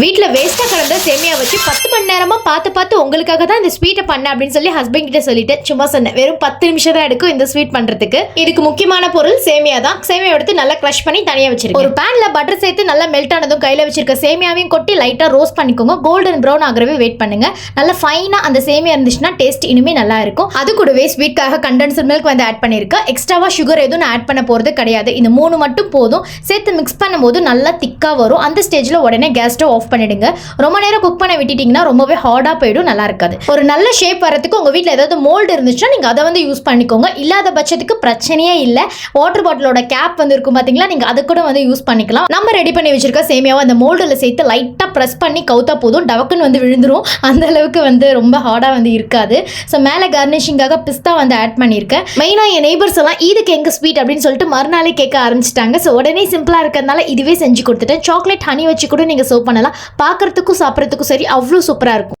வீட்டில் வேஸ்ட்டாக கிடந்த சேமியா வச்சு 10 மணி நேரமாக பார்த்து உங்களுக்காக தான் இந்த ஸ்வீட்டை பண்ணேன் அப்படின்னு சொல்லி ஹஸ்பண்ட் கிட்ட சொல்லிட்டு சும்மா சொன்னேன். வெறும் 10 நிமிஷம் தான் எடுக்கும் இந்த ஸ்வீட் பண்ணுறதுக்கு. இதுக்கு முக்கியமான பொருள் சேமியா தான். சேமியா எடுத்து நல்லா க்ரஷ் பண்ணி தனியாக வச்சிருக்கேன். ஒரு பேனில் பட்டர் சேர்த்து நல்லா மெல்ட் ஆனதும் கையில் வச்சிருக்க சேமியாவையும் கொட்டி லைட்டாக ரோஸ்ட் பண்ணிக்கோங்க. கோல்டன் ப்ரௌன் ஆகிறவே வெயிட் பண்ணுங்க. நல்லா ஃபைனாக அந்த சேமியா இருந்துச்சுன்னா டேஸ்ட் இனிமே நல்லா இருக்கும். அது கூடவே ஸ்வீட்காக கண்டென்சர் மில்க் வந்து ஆட் பண்ணியிருக்கேன். எக்ஸ்ட்ராவாக சுகர் எதுவும் நான் ஆட் பண்ண போகிறது கிடையாது. இந்த 3 மட்டும் போதும். சேர்த்து மிக்ஸ் பண்ணும்போது நல்லா திக்காக வரும். அந்த ஸ்டேஜில் உடனே கேஸ் ஸ்டவ் ஆஃப் பண்ணிடுங்க. ரொம்ப நேரம் குக் பண்ண விட்டுட்டீங்கன்னா ரொம்பவே ஹார்டாக போயிடும், நல்லா இருக்காது. ஒரு நல்ல ஷேப் வரதுக்கு உங்கள் வீட்டில் ஏதாவது மோல்டு இருந்துச்சுன்னா நீங்கள் அதை வந்து யூஸ் பண்ணிக்கோங்க. இல்லாத பட்சத்துக்கு பிரச்சனையே இல்லை. வாட்டர் பாட்டிலோட கேப் வந்து இருக்கும் பார்த்தீங்களா, நீங்கள் அதை கூட வந்து யூஸ் பண்ணிக்கலாம். நம்ம ரெடி பண்ணி வச்சிருக்க சேமியாவை அந்த மோல்டில் சேர்த்து லைட்டாக ப்ரெஸ் பண்ணி கவுத்தா போதும். டவக்குன்னு வந்து விழுந்துரும். அந்த அளவுக்கு வந்து ரொம்ப ஹார்டாக வந்து இருக்காது. ஸோ மேலே கார்னிஷிங்காக பிஸ்தா வந்து ஆட் பண்ணியிருக்கேன். மெயினாக என் நெய்பர்ஸ் எல்லாம் இதுக்கு எங்கள் ஸ்வீட் அப்படின்னு சொல்லிட்டு மறுநாளே கேட்க ஆரம்பிச்சிட்டாங்க. ஸோ உடனே சிம்பிளாக இருக்கிறதுனால இதுவே செஞ்சு கொடுத்துட்டேன். சாக்லேட் ஹனி வச்சு கூட நீங்கள் சர்வ் பண்ணலாம். பார்க்கறதுக்கும் சாப்பிட்றதுக்கும் சரி அவ்வளோ சூப்பராக இருக்கும்.